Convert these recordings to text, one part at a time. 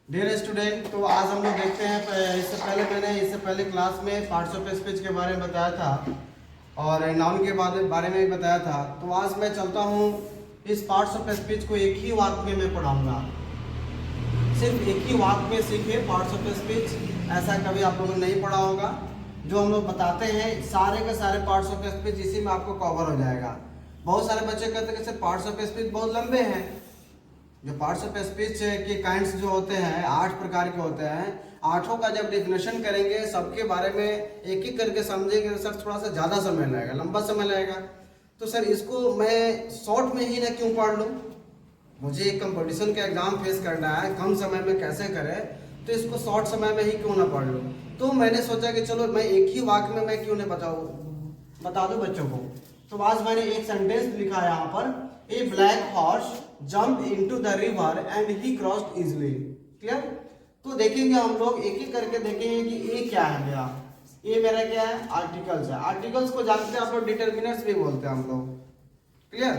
Dear student, तो आज हम लोग देखते हैं। इससे पहले क्लास में पार्ट्स ऑफ स्पीच के बारे में बताया था और नाउन के बारे में भी बताया था। तो आज मैं चलता हूँ, इस पार्ट्स ऑफ स्पीच को एक ही वाक्य में मैं पढ़ाऊंगा। सिर्फ एक ही वाक्य में सीखे पार्ट्स ऑफ स्पीच, ऐसा कभी आप लोगों ने नहीं पढ़ा होगा। जो हम लोग बताते हैं सारे के सारे पार्ट्स ऑफ स्पीच इसी में आपको कवर हो जाएगा। बहुत सारे बच्चे कहते हैं कि सर पार्ट्स ऑफ स्पीच बहुत लंबे हैं। जो पार्ट्स ऑफ स्पीच के काइंड्स जो होते हैं 8 प्रकार के होते हैं। आठों का जब डेफिनेशन करेंगे, सबके बारे में एक एक करके समझेंगे तो सर थोड़ा सा ज़्यादा समय लगेगा, लंबा समय लगेगा। तो सर इसको मैं शॉर्ट में ही ना क्यों पढ़ लूँ? मुझे एक कंपटीशन का एग्जाम फेस करना है, कम समय में कैसे करें, तो इसको शॉर्ट समय में ही क्यों ना पढ़ लूँ। तो मैंने सोचा कि चलो मैं एक ही वाक्य में मैं क्यों ना बता दूँ बच्चों को। तो आज मैंने एक सेंटेंस लिखा है यहाँ पर, a black horse jump into the river and he crossed easily. Clear? तो देखेंगे हम लोग एक एक करके देखेंगे कि ए क्या है मेरा। ए मेरा क्या है? आर्टिकल्स है। आर्टिकल्स को जानते हैं आप लोग, डिटर्मिनर्स भी बोलते हैं हम लोग। क्लियर?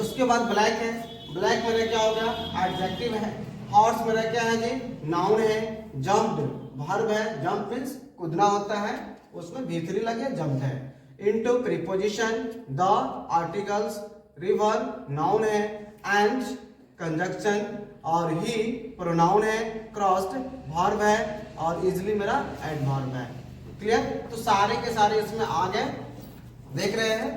उसके बाद ब्लैक है। ब्लैक मेरा क्या हो गया? एडजेक्टिव है। हॉर्स मेरा क्या है जी? नाउन है। जंप्ड वर्ब है। जंप मींस कूदना होता है, उसमें V3 लगे, जंप है। Into preposition, the articles, river noun है, एंड कंजक्शन, और ही प्रोनाउन है, क्रॉस्ड वर्ब है, और इजली मेरा एडवर्ब है। क्लियर? तो सारे के सारे इसमें आ गए। देख रहे हैं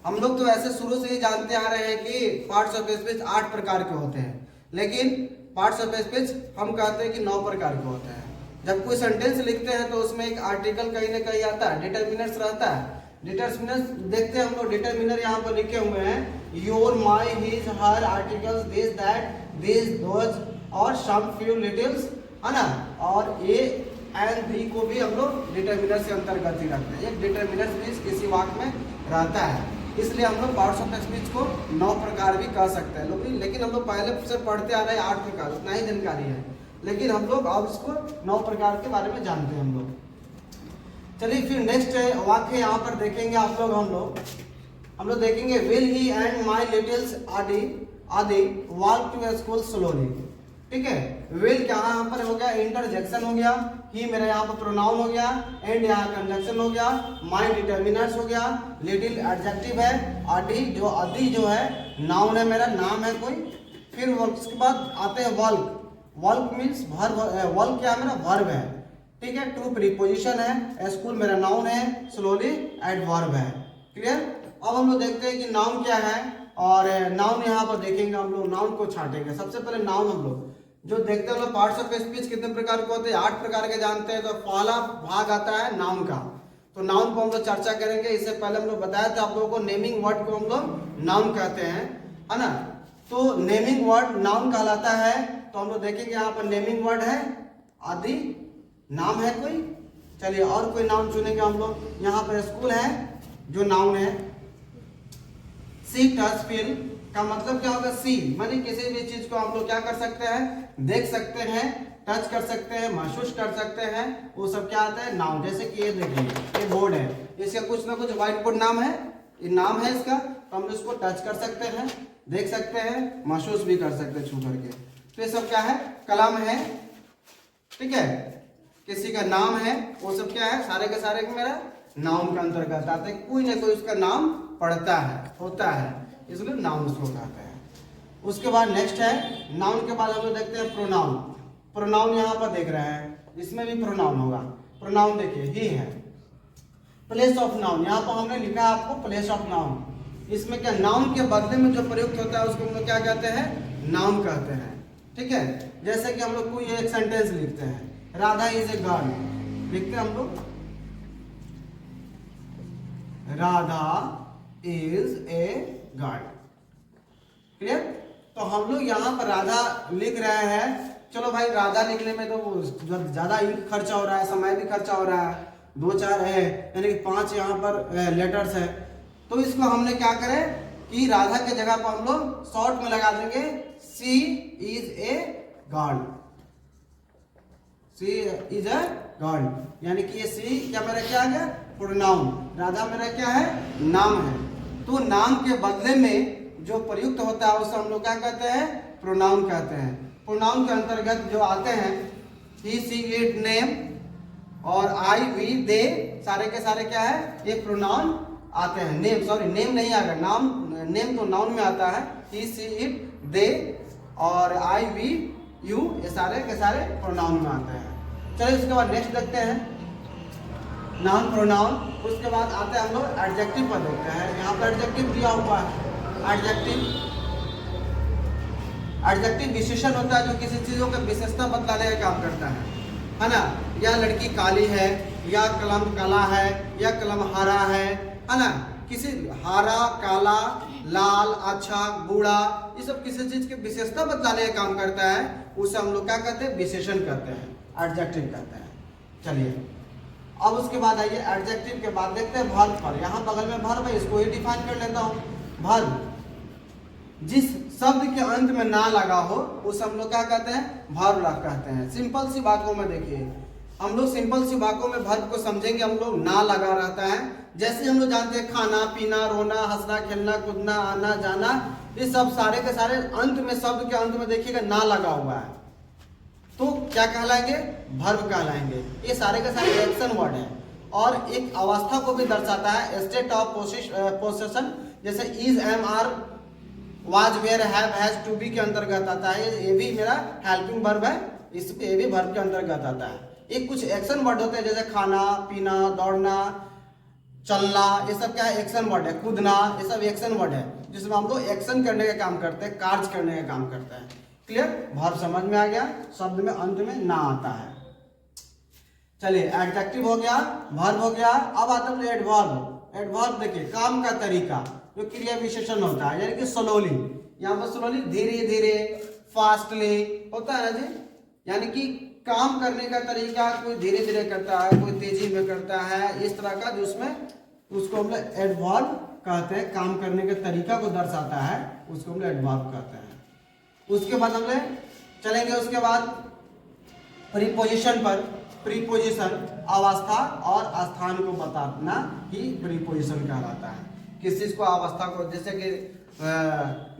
हम लोग तो ऐसे शुरू से ही जानते आ रहे हैं कि पार्ट्स ऑफ स्पीच 8 प्रकार के होते हैं, लेकिन पार्ट्स ऑफ स्पीच हम कहते हैं कि 9 प्रकार के होते हैं। जब कोई सेंटेंस लिखते हैं तो उसमें एक आर्टिकल कहीं ना कहीं आता है, डिटर्मिनर्स रहता है। डिटर्मिनर्स देखते हैं हम लोग, डिटर्मिनर यहाँ पर लिखे हुए हैं, your, my, his, her, articles, this, that, this, those, और सम, फ्यू, लिटिल्स, है ना। और ए एंड बी को भी हम लोग डिटर्मिनर से अंतर्गत ही रखते हैं। एक डिटर्मिनर भी किसी वाक्य में रहता है, इसलिए हम लोग पार्ट्स ऑफ स्पीच को 9 प्रकार भी कह सकते हैं लोग। लेकिन हम लोग पहले से पढ़ते आ रहे हैं 8 प्रकार, उतना ही जानकारी है, लेकिन हम लोग अब इसको 9 प्रकार के बारे में जानते हैं हम लोग। चलिए फिर नेक्स्ट वाक्य यहाँ पर देखेंगे आप लोग। हम लोग देखेंगे, will he and my Littles आदि वॉक टू स्कूल स्लोली। ठीक है, विल क्या यहाँ पर हो गया? इंटरजेक्शन हो गया। ही मेरा यहाँ पर प्रोनाउन हो गया, एंड यहाँ कंजक्शन हो गया, माई डिटर्मिनर्स हो गया, लिटिल एडजेक्टिव है, आदि जो है नाउन है, मेरा नाम है कोई। फिर उसके बाद आते हैं work. Work means verb. Work क्या है? मेरा वर्ब है। ठीक है, टू प्रीपोजिशन है, स्कूल मेरा नाउन है, स्लोली एडवर्ब है। क्लियर? अब हम लोग देखते हैं कि नाउन क्या है, और नाउन यहाँ पर देखेंगे हम लोग। नाउन को छांटेंगे। सबसे पहले नाउन हम लोग जो देखते हैं, हम लोग पार्ट्स ऑफ स्पीच कितने प्रकार के होते हैं? 8 प्रकार के जानते हैं। तो पहला भाग आता है नाउन का। तो नाउन को हम लोग चर्चा करेंगे। इससे पहले हम लोग बताया था आप लोगों को, नेमिंग वर्ड को हम लोग नाउन कहते हैं, है ना। तो नेमिंग वर्ड नाउन कहलाता है। तो हम लोग देखेंगे यहाँ पर नेमिंग वर्ड है आदि, नाम है कोई। चलिए और कोई नाउन चुनेंगे हम लोग। यहाँ पर स्कूल है जो नाउन है। सी, टच, फील का मतलब क्या होगा? सी माने किसी भी चीज को हम लोग क्या कर सकते हैं? देख सकते हैं, टच कर सकते हैं, महसूस कर सकते हैं, वो सब क्या आता है? नाउन। जैसे कि ये देखिए, ये बोर्ड है, इसका कुछ ना कुछ व्हाइट बोर्ड नाम है, ये नाम है इसका। तो हम इसको टच कर सकते हैं, देख सकते हैं, महसूस भी कर सकते हैं छू करके। तो ये सब क्या है? कलम है। ठीक है, किसी का नाम है, वो सब क्या है? सारे के सारे मेरा नाउन का अंतर्गत आते हैं। कोई ना कोई उसका नाम पढ़ता है, होता है, इसलिए नाउन उसको कहते हैं। उसके बाद नेक्स्ट है नाउन के बाद हम लोग देखते हैं प्रोनाउन। प्रोनाउन यहाँ पर देख रहे हैं, इसमें भी प्रोनाउन होगा। प्रोनाउन देखिए, ही है। प्लेस ऑफ नाउन, यहाँ पर हमने लिखा है आपको प्लेस ऑफ नाउन। इसमें क्या? नाउन के बदले में जो प्रयुक्त होता है उसको हम लोग क्या कहते हैं? नाउन कहते हैं। ठीक है, जैसे कि हम लोग कोई एक सेंटेंस लिखते हैं, राधा इज ए गर्ल, लिखते हैं हम लोग, Radha is a girl. Clear? तो हम लोग यहाँ पर राधा लिख रहे हैं। चलो भाई, राधा लिखने में तो ज्यादा इंक खर्चा हो रहा है, समय भी खर्चा हो रहा है। 2-4 है, यानी कि 5 यहाँ पर लेटर्स है। तो इसको हमने क्या करें कि राधा के जगह पर हम लोग शॉर्ट में लगा देंगे, C is a girl. C is a girl, यानी कि ये सी क्या मेरा क्या आ गया? प्रोनाउन। राधा मेरा क्या है? नाम है। तो नाम के बदले में जो प्रयुक्त होता है उसे हम लोग क्या कहते हैं? प्रोनाउन कहते हैं। प्रोनाउन के अंतर्गत जो आते हैं ही सी इट नेम और आई वी दे, सारे के सारे क्या है, ये प्रोनाउन आते हैं। नेम, सॉरी नेम नहीं आएगा, नाम, नेम तो नाउन में आता है। ही सी इट दे और आई वी यू, ये सारे के सारे प्रोनाउन में आते हैं। चलिए उसके बाद नेक्स्ट देखते हैं नाउन प्रोनाउन। उसके बाद आते हैं हम लोग एडजेक्टिव पर देखते हैं। यहाँ पर एडजेक्टिव दिया हुआ है। एडजेक्टिव विशेषण होता है जो किसी चीजों का विशेषता बतलाने का काम करता है ना। या लड़की काली है, या कलम काला है, या कलम हरा है ना। किसी हरा, काला, लाल, अच्छा, बूढ़ा, ये सब किसी चीज की विशेषता बतलाने का काम करता है, उसे हम लोग क्या कहते हैं, विशेषण कहते हैं, एडजेक्टिव कहते हैं। चलिए अब उसके बाद आइए एडजेक्टिव के बाद देखते हैं वर्ब पर। यहाँ बगल में वर्ब है, इसको ही डिफाइन कर लेता हूँ। वर्ब जिस शब्द के अंत में ना लगा हो उसे हम लोग क्या कहते हैं, वर्ब कहते हैं। सिंपल सी बातों में देखिए, हम लोग सिंपल सी बातों में वर्ब को समझेंगे, हम लोग ना लगा रहता है। जैसे हम लोग जानते हैं खाना, पीना, रोना, हंसना, खेलना, कूदना, आना जाना, ये सब सारे के सारे अंत में, शब्द के अंत में देखिएगा ना लगा हुआ है, तो क्या कहलाएंगे, वर्ब कहलाएंगे। ये सारे के सारे एक्शन वर्ड है और एक अवस्था को भी दर्शाता है, स्टेट ऑफ पोसेशन। जैसे is, am, are, was, were, have, has, to be के अंतर्गत आता है। ये भी मेरा हेल्पिंग वर्ब है, इस ये भी वर्ब के अंतर्गत आता है। एक कुछ एक्शन वर्ड होते हैं जैसे खाना, पीना, दौड़ना, चलना, ये सब क्या है, एक्शन वर्ड है। कूदना, ये सब एक्शन वर्ड है जिसमें हम लोग एक्शन करने का काम करते हैं, कार्य करने का काम करते हैं। क्लियर, वर्ब समझ में आ गया, शब्द में अंत में ना आता है। चलिए एडजेक्टिव हो गया, वर्ब हो गया। अब आता है एडवर्ब। एडवर्ब देखिए काम का तरीका, जो क्रिया विशेषण होता है, यानी कि स्लोली, यहाँ पर स्लोली धीरे धीरे, फास्टली होता है ना जी, यानी कि काम करने का तरीका, कोई धीरे धीरे करता है, कोई तेजी में करता है, इस तरह का, जिसमें उसको हम लोग एडवर्ब कहते हैं। काम करने के तरीका को दर्शाता है, उसको हम लोग एडवर्ब कहते हैं। उसके बाद हम लोग चलेंगे उसके बाद प्रीपोजिशन पर। प्रीपोजिशन अवस्था और स्थान को बताना ही प्रीपोजिशन कहलाता है। किस चीज को, अवस्था को, जैसे कि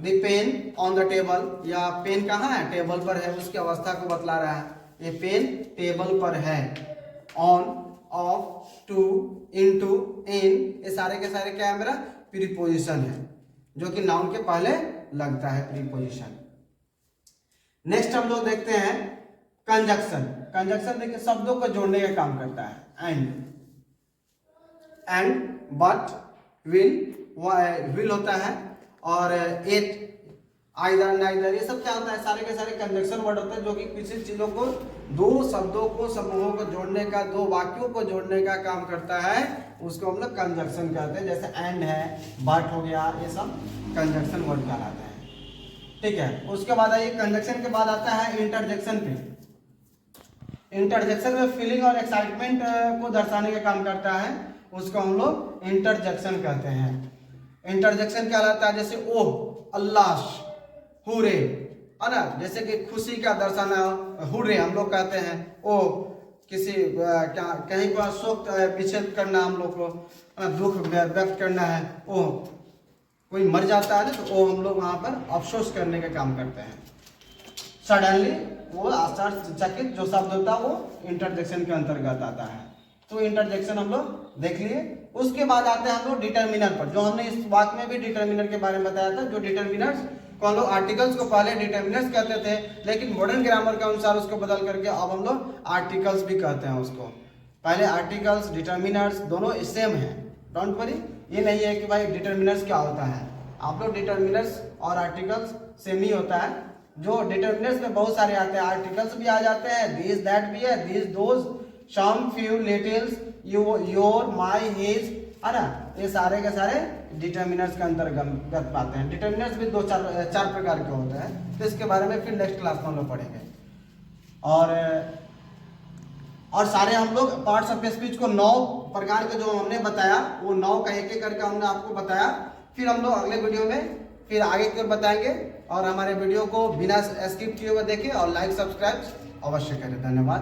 the pain on the table, या पेन कहाँ है, टेबल पर है, उसकी अवस्था को बतला रहा है। ये पेन टेबल पर है। ऑन, ऑफ, टू, इनटू, इन, ये सारे के सारे क्या है, मेरा प्रीपोजिशन है, जो कि नाउन के पहले लगता है प्रीपोजिशन। नेक्स्ट हम लोग देखते हैं कंजक्शन। कंजक्शन देखिए शब्दों को जोड़ने का काम करता है। एंड, बट, विल होता है, और एट, आइदर, नाइदर, ये सब क्या होता है, सारे के सारे कंजक्शन वर्ड होते हैं, जो कि किसी चीजों को, दो शब्दों को, समूहों को जोड़ने का, दो वाक्यों को जोड़ने का काम करता है, उसको हम लोग कंजक्शन कहते हैं। जैसे एंड है, बट हो गया, ये सब कंजक्शन वर्ड कहलाते हैं। ठीक है, उसके बाद आइए कंजक्शन के बाद आता है इंटरजेक्शन पे। इंटरजेक्शन में फीलिंग और एक्साइटमेंट को दर्शाने का काम करता है, उसको हम लोग इंटरजेक्शन कहते हैं। इंटरजेक्शन क्या कहलाता है, जैसे ओह, अल्लाह, हुरे, है ना, जैसे कि खुशी का दर्शाना, हुरे हम लोग कहते हैं। ओह, किसी क्या कहीं पर शोक विच्छेद करना, हम लोग को दुख व्यक्त करना है। ओह, कोई मर जाता है ना, तो वो हम लोग वहां पर अफसोस करने का काम करते हैं। सडनली, वो आश्चर्यचकित जो शब्द होता है वो इंटरजेक्शन के अंतर्गत आता है। तो इंटरजेक्शन हम लोग देख लिए। उसके बाद आते हैं हम लोग डिटर्मिनर पर, जो हमने इस बात में भी डिटर्मिनर के बारे में बताया था। जो डिटर्मिनर्स को हम लोग आर्टिकल्स को पहले डिटर्मिनर्स कहते थे, लेकिन मॉडर्न ग्रामर के अनुसार उसको बदल करके अब हम लोग आर्टिकल्स भी कहते हैं उसको। पहले आर्टिकल्स, डिटर्मिनर्स दोनों सेम है, डोंट वरी। ये नहीं है कि भाई डिटर्मिनर्स क्या होता है, आप लोग डिटर्मिनर्स और आर्टिकल्स सेम ही होता है। जो डिटर्मिनर्स में बहुत सारे आते हैं, आर्टिकल्स भी आ जाते हैं, दिस, दैट भी है, this, those, some, few, littles, your, my, his, है ना, ये सारे के सारे डिटर्मिनर्स के अंतर्गत पाते हैं। डिटर्मिनर्स भी चार प्रकार के होते हैं, तो इसके बारे में फिर नेक्स्ट क्लास में हम लोग पढ़ेंगे। और सारे हम लोग पार्ट्स ऑफ स्पीच को 9 प्रकार के जो हमने बताया, वो 9 का एक एक करके हमने आपको बताया। फिर हम लोग अगले वीडियो में फिर आगे की ओर बताएंगे। और हमारे वीडियो को बिना स्किप किए हुए देखें और लाइक सब्सक्राइब अवश्य करें। धन्यवाद।